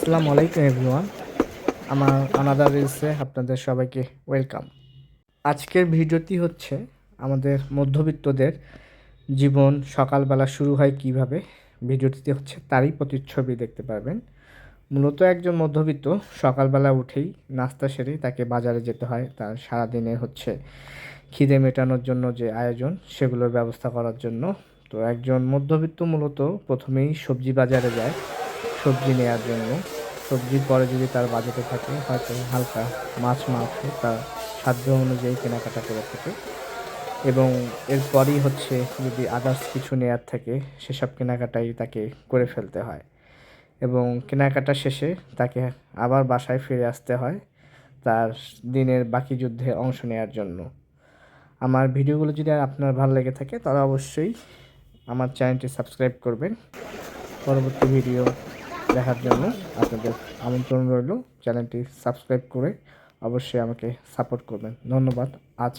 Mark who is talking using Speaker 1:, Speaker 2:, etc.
Speaker 1: আসসালামু আলাইকুম এভরিওয়ান। আমার আনাদার রিলসে আপনাদের সবাইকে ওয়েলকাম। আজকের ভিডিওটি হচ্ছে আমাদের মধ্যবিত্তদের জীবন সকালবেলা শুরু হয় কিভাবে। ভিডিওটিতে হচ্ছে তারই প্রতিচ্ছবি দেখতে পারবেন। মূলত একজন মধ্যবিত্ত সকালবেলা উঠেই নাস্তা সেরেই তাকে বাজারে যেতে হয় তার সারাদিনের হচ্ছে খিদে মেটানোর জন্য যে আয়োজন সেগুলোর ব্যবস্থা করার জন্য। তো একজন মধ্যবিত্ত মূলত প্রথমেই সবজি বাজারে যায় সবজি নেয়ার জন্য। সবজির পরে যদি তার বাজেটে থাকে হয়তো হালকা মাছ মাংস তার সাধ্য অনুযায়ী কেনাকাটা করে থাকে এবং এরপরই হচ্ছে যদি আদার্স কিছু নেয়ার থাকে সেসব কেনাকাটাই তাকে করে ফেলতে হয় এবং কেনাকাটা শেষে তাকে আবার বাসায় ফিরে আসতে হয় তার দিনের বাকি যুদ্ধে অংশ নেয়ার জন্য। আমার ভিডিওগুলো যদি আপনার ভালো লেগে থাকে তাহলে অবশ্যই আমার চ্যানেলটি সাবস্ক্রাইব করবেন। পরবর্তী ভিডিও দেখার জন্য আপনাদের আমন্ত্রণ রইল। চ্যানেলটি সাবস্ক্রাইব করে অবশ্যই আমাকে সাপোর্ট করবেন। ধন্যবাদ। আজ